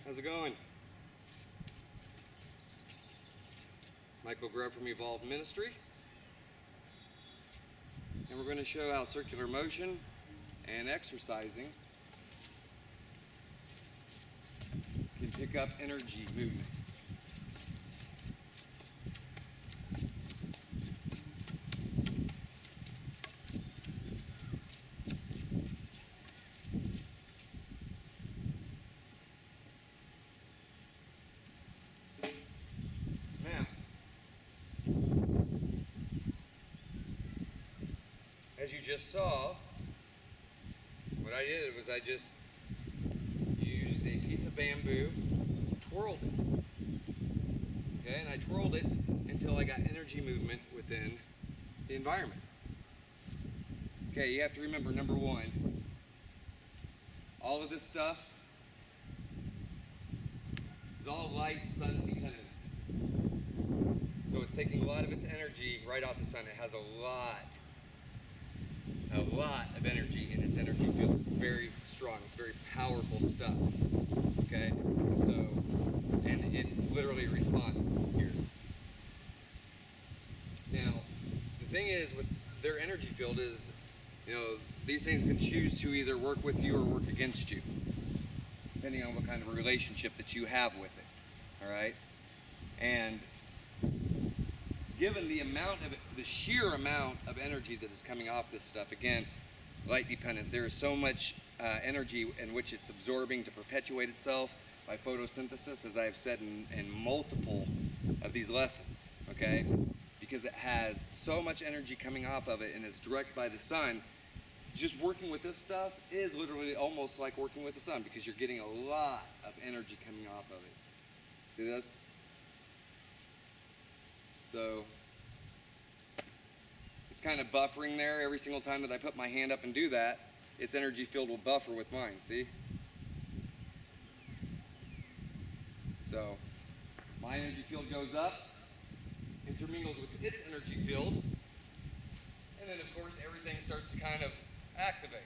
How's it going? Michael Grubb from Evolved Ministry. And we're going to show how circular motion and exercising can pick up energy movement. Now, as you just saw, what I did was I just used a piece of bamboo, twirled it, okay, and I twirled it until I got energy movement within the environment. Okay, you have to remember, number one, all of this stuff is all light, sun dependent. So it's taking a lot of its energy right off the sun. It has a lot of energy in its energy field. It's very strong. It's very powerful stuff. Okay? So, and it's literally responding here. Now, the thing is with their energy field is, you know, these things can choose to either work with you or work against you, depending on what kind of a relationship that you have with it. All right? And given the sheer amount of energy that is coming off this stuff, again, light dependent, there is so much energy in which it's absorbing to perpetuate itself by photosynthesis, as I've said in multiple of these lessons, okay? Because it has so much energy coming off of it and it's directed by the sun. Just working with this stuff is literally almost like working with the sun because you're getting a lot of energy coming off of it. See this? So it's kind of buffering there. Every single time that I put my hand up and do that, its energy field will buffer with mine, see? So my energy field goes up, intermingles with its energy field, and then of course everything starts to kind of activate.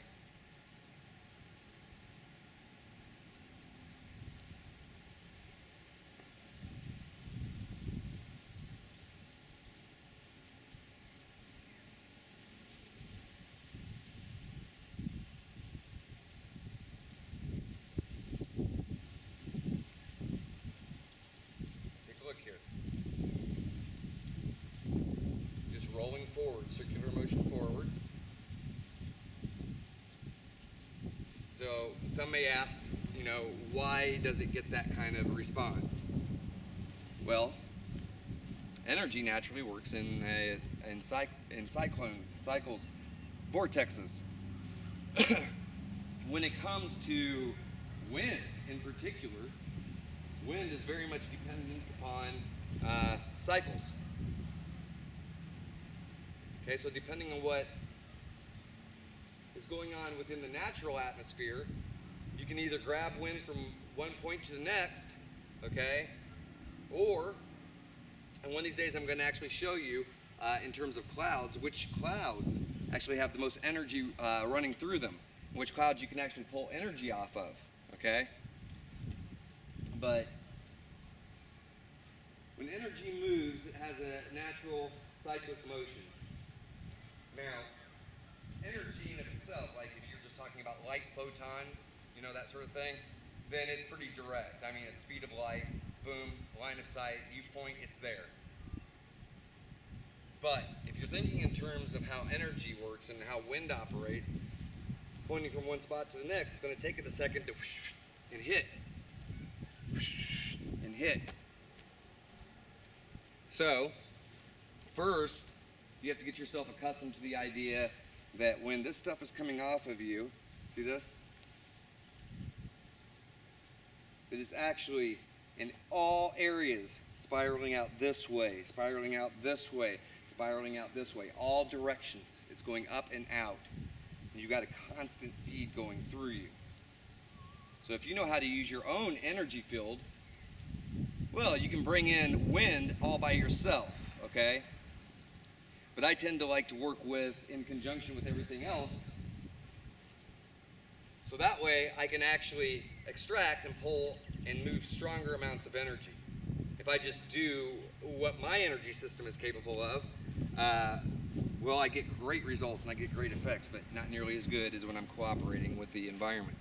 Look here. Just rolling forward, circular motion forward. So some may ask, you know, why does it get that kind of response? Well, energy naturally works in cyclones, cycles, vortexes. When it comes to wind in particular, wind is very much dependent upon cycles. Okay, so depending on what is going on within the natural atmosphere, you can either grab wind from one point to the next, okay, or, and one of these days I'm going to actually show you in terms of clouds, which clouds actually have the most energy running through them, and which clouds you can actually pull energy off of, okay? But when energy moves, it has a natural cyclic motion. Now, energy in of itself, like if you're just talking about light photons, you know, that sort of thing, then it's pretty direct. I mean, it's speed of light, boom, line of sight, viewpoint, it's there. But if you're thinking in terms of how energy works and how wind operates, pointing from one spot to the next, it's going to take it a second to and hit. And hit. So, first, you have to get yourself accustomed to the idea that when this stuff is coming off of you, see this? It is actually in all areas spiraling out this way, spiraling out this way, spiraling out this way, all directions. It's going up and out. And you've got a constant feed going through you. So if you know how to use your own energy field, well, you can bring in wind all by yourself, okay? But I tend to like to work with, in conjunction with everything else, so that way I can actually extract and pull and move stronger amounts of energy. If I just do what my energy system is capable of, well, I get great results and I get great effects, but not nearly as good as when I'm cooperating with the environment.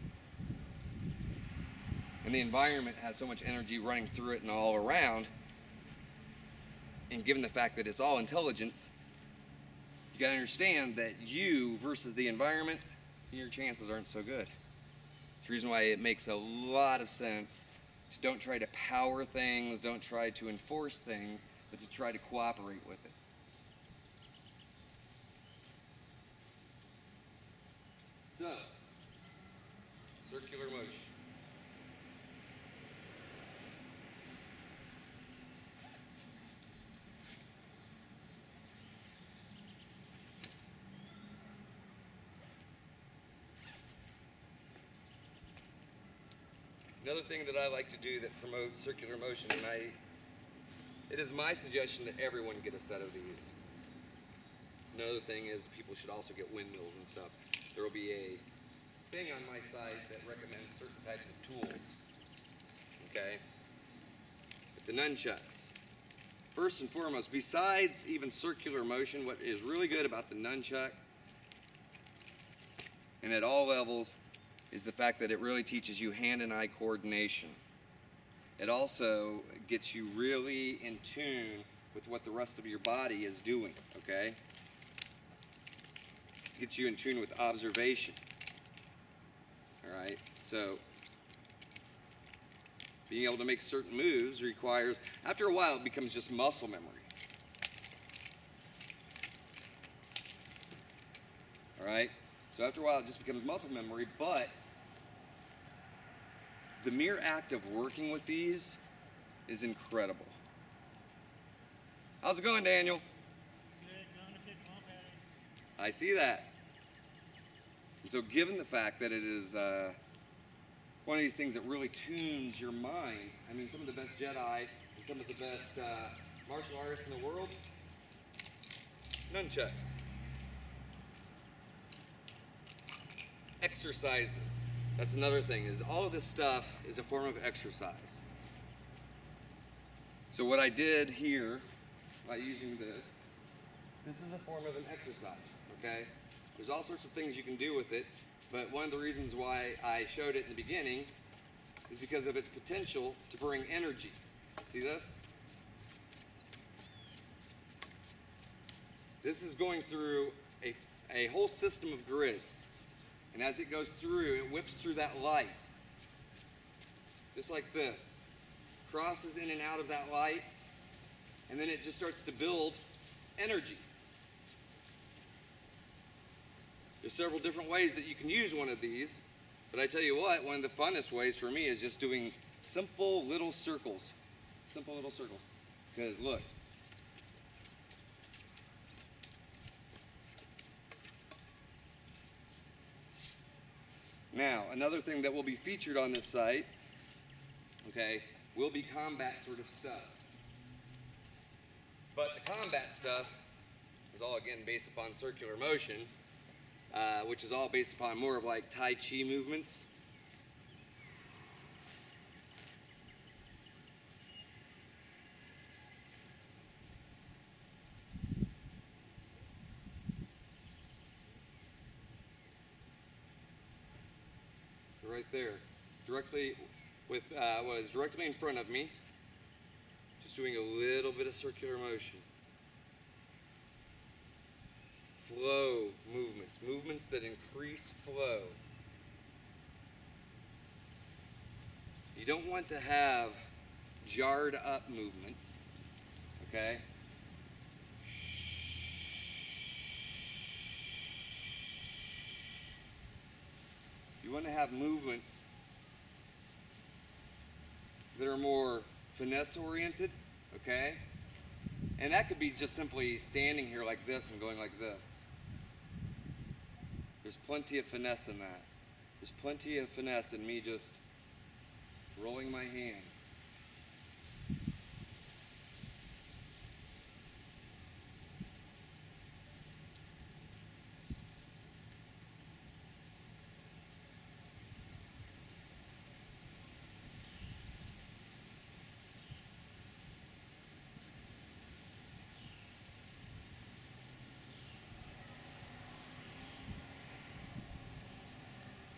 And the environment has so much energy running through it and all around, and given the fact that it's all intelligence, you gotta understand that you versus the environment, your chances aren't so good. It's the reason why it makes a lot of sense to don't try to power things, don't try to enforce things, but to try to cooperate with it. So, circular motion. Another thing that I like to do that promotes circular motion, and it is my suggestion that everyone get a set of these. Another thing is people should also get windmills and stuff. There will be a thing on my site that recommends certain types of tools. Okay? With the nunchucks. First and foremost, besides even circular motion, what is really good about the nunchuck, and at all levels, is the fact that it really teaches you hand and eye coordination. It also gets you really in tune with what the rest of your body is doing, okay? It gets you in tune with observation. All right, so being able to make certain moves requires, after a while, it becomes just muscle memory. All right, so after a while, it just becomes muscle memory, but the mere act of working with these is incredible. How's it going, Daniel? Good, going a bit bump at it. I see that. And so given the fact that it is one of these things that really tunes your mind, I mean, some of the best Jedi and some of the best martial artists in the world, nunchucks. Exercises. That's another thing, is all of this stuff is a form of exercise. So what I did here, by using this is a form of an exercise, okay? There's all sorts of things you can do with it, but one of the reasons why I showed it in the beginning is because of its potential to bring energy. See this? This is going through a whole system of grids. And as it goes through, it whips through that light. Just like this. Crosses in and out of that light, and then it just starts to build energy. There's several different ways that you can use one of these, but I tell you what, one of the funnest ways for me is just doing simple little circles. Simple little circles. Because look. Now, another thing that will be featured on this site, okay, will be combat sort of stuff. But the combat stuff is all, again, based upon circular motion, which is all based upon more of like Tai Chi movements. Right there, directly with was directly in front of me, just doing a little bit of circular motion. Flow movements, movements that increase flow. You don't want to have jarred up movements, okay? You want to have movements that are more finesse oriented, okay? And that could be just simply standing here like this and going like this. There's plenty of finesse in that. There's plenty of finesse in me just rolling my hands.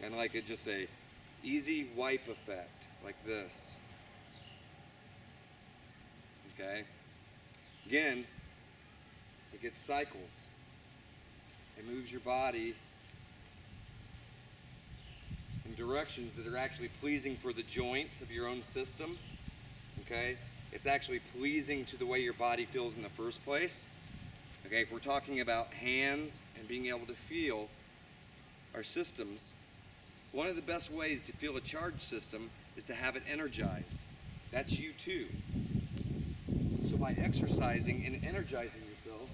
And like it just a easy wipe effect, like this. Okay? Again, it gets cycles. It moves your body in directions that are actually pleasing for the joints of your own system. Okay? It's actually pleasing to the way your body feels in the first place. Okay, if we're talking about hands and being able to feel our systems, one of the best ways to feel a charged system is to have it energized. That's you too. So by exercising and energizing yourself,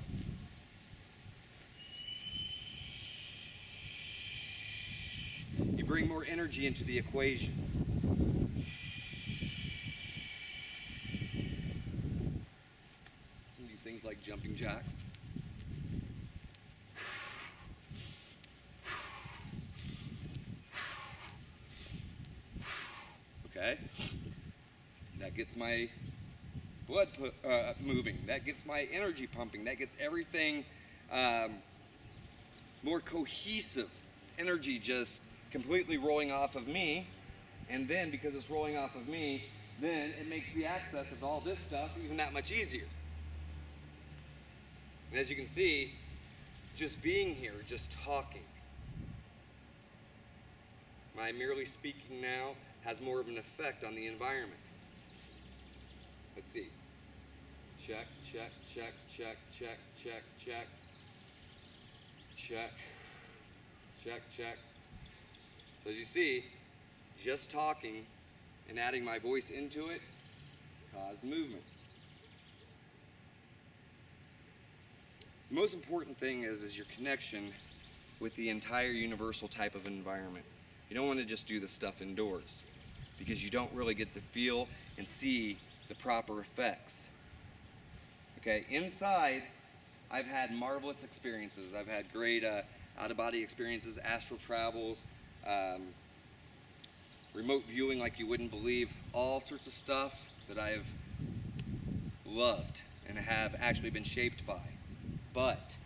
you bring more energy into the equation. You do things like jumping jacks. Okay? That gets my blood moving. That gets my energy pumping. That gets everything more cohesive. Energy just completely rolling off of me. And then because it's rolling off of me, then it makes the access of all this stuff even that much easier. And as you can see, just being here, just talking, my merely speaking now has more of an effect on the environment. Let's see. Check, check, check, check, check, check, check. Check. Check, check. So as you see, just talking and adding my voice into it caused movements. The most important thing is your connection with the entire universal type of environment. You don't want to just do the stuff indoors because you don't really get to feel and see the proper effects. Okay, inside, I've had marvelous experiences. I've had great out-of-body experiences, astral travels, remote viewing like you wouldn't believe, all sorts of stuff that I've loved and have actually been shaped by. But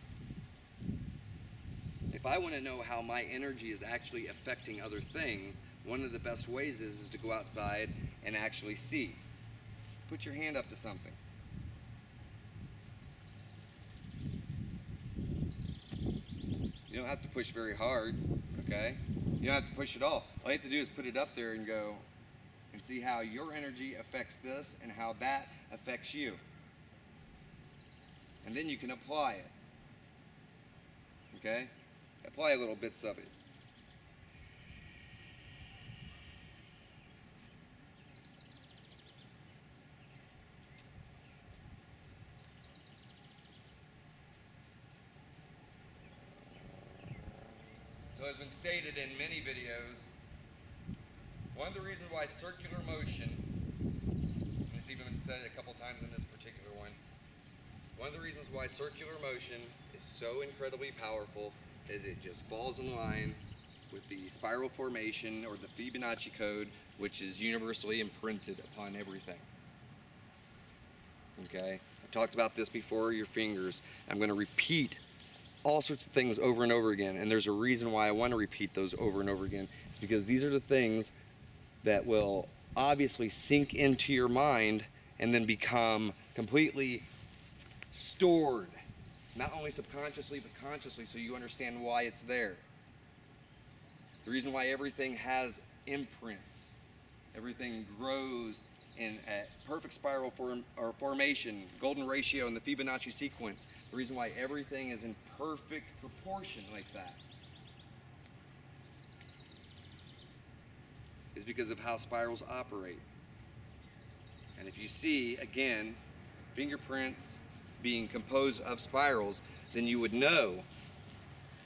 if I want to know how my energy is actually affecting other things, one of the best ways is to go outside and actually see. Put your hand up to something. You don't have to push very hard, okay? You don't have to push at all. All you have to do is put it up there and go and see how your energy affects this and how that affects you. And then you can apply it. Okay? Apply little bits of it. So as been stated in many videos, one of the reasons why circular motion, and it's even been said a couple times in this particular one of the reasons why circular motion is so incredibly powerful is it just falls in line with the spiral formation or the Fibonacci code, which is universally imprinted upon everything. Okay? I've talked about this before, your fingers. I'm going to repeat all sorts of things over and over again, and there's a reason why I want to repeat those over and over again. It's because these are the things that will obviously sink into your mind and then become completely stored, not only subconsciously but consciously, so you understand why it's there. The reason why everything has imprints, everything grows in a perfect spiral formation, golden ratio, and the Fibonacci sequence. The reason why everything is in perfect proportion like that is because of how spirals operate. And if you see, again, fingerprints being composed of spirals, then you would know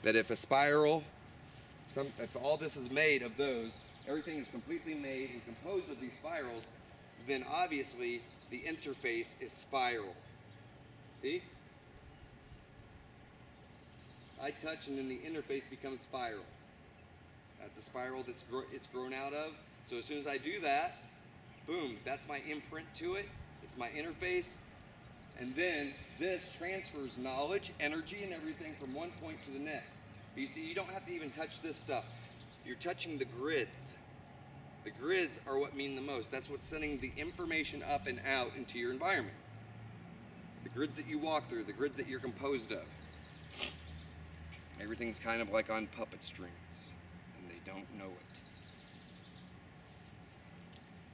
that if a spiral, if all this is made of those, everything is completely made and composed of these spirals, then obviously the interface is spiral. See? I touch and then the interface becomes spiral. That's a spiral that's it's grown out of. So as soon as I do that, boom, that's my imprint to it. It's my interface. And then this transfers knowledge, energy, and everything from one point to the next. But you see, you don't have to even touch this stuff. you're touching the grids. The grids are what mean the most. That's what's sending the information up and out into your environment. The grids that you walk through, the grids that you're composed of. Everything's kind of like on puppet strings, and they don't know it.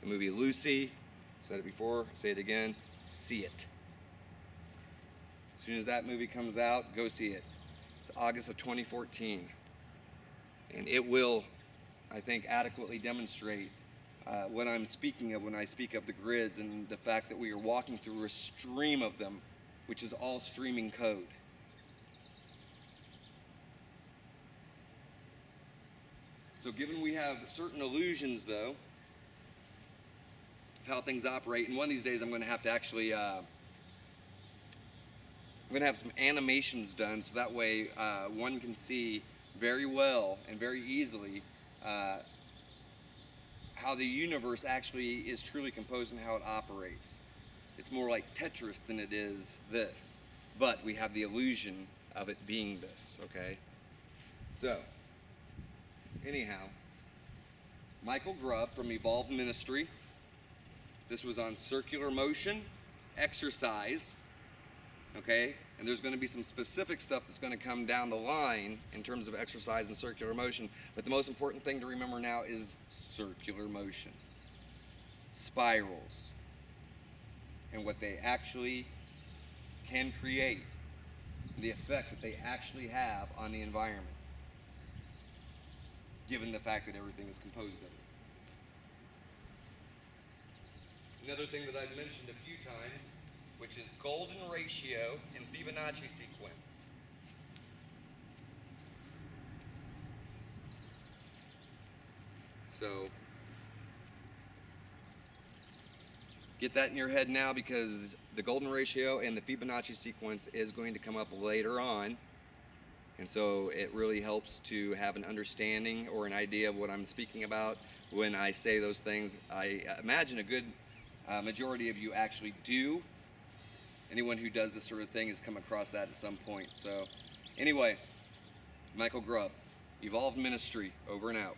The movie Lucy, said it before, say it again, see it. As soon as that movie comes out, go see it. It's August of 2014. And it will, I think, adequately demonstrate what I'm speaking of when I speak of the grids and the fact that we are walking through a stream of them, which is all streaming code. So given we have certain illusions, though, of how things operate, and one of these days I'm going to have to actually, I'm going to have some animations done so that way one can see very well and very easily how the universe actually is truly composed and how it operates. It's more like Tetris than it is this, but we have the illusion of it being this, okay? So, anyhow, Michael Grubb from Evolved Ministry. This was on circular motion, exercise, okay? And there's going to be some specific stuff that's going to come down the line in terms of exercise and circular motion. But the most important thing to remember now is circular motion, spirals, and what they actually can create, the effect that they actually have on the environment, given the fact that everything is composed of it. Another thing that I've mentioned a few times, which is golden ratio and Fibonacci sequence. So, get that in your head now, because the golden ratio and the Fibonacci sequence is going to come up later on. And so it really helps to have an understanding or an idea of what I'm speaking about when I say those things. I imagine a good majority of you actually do. Anyone who does this sort of thing has come across that at some point. So anyway, Michael Grubb, Evolved Ministry, over and out.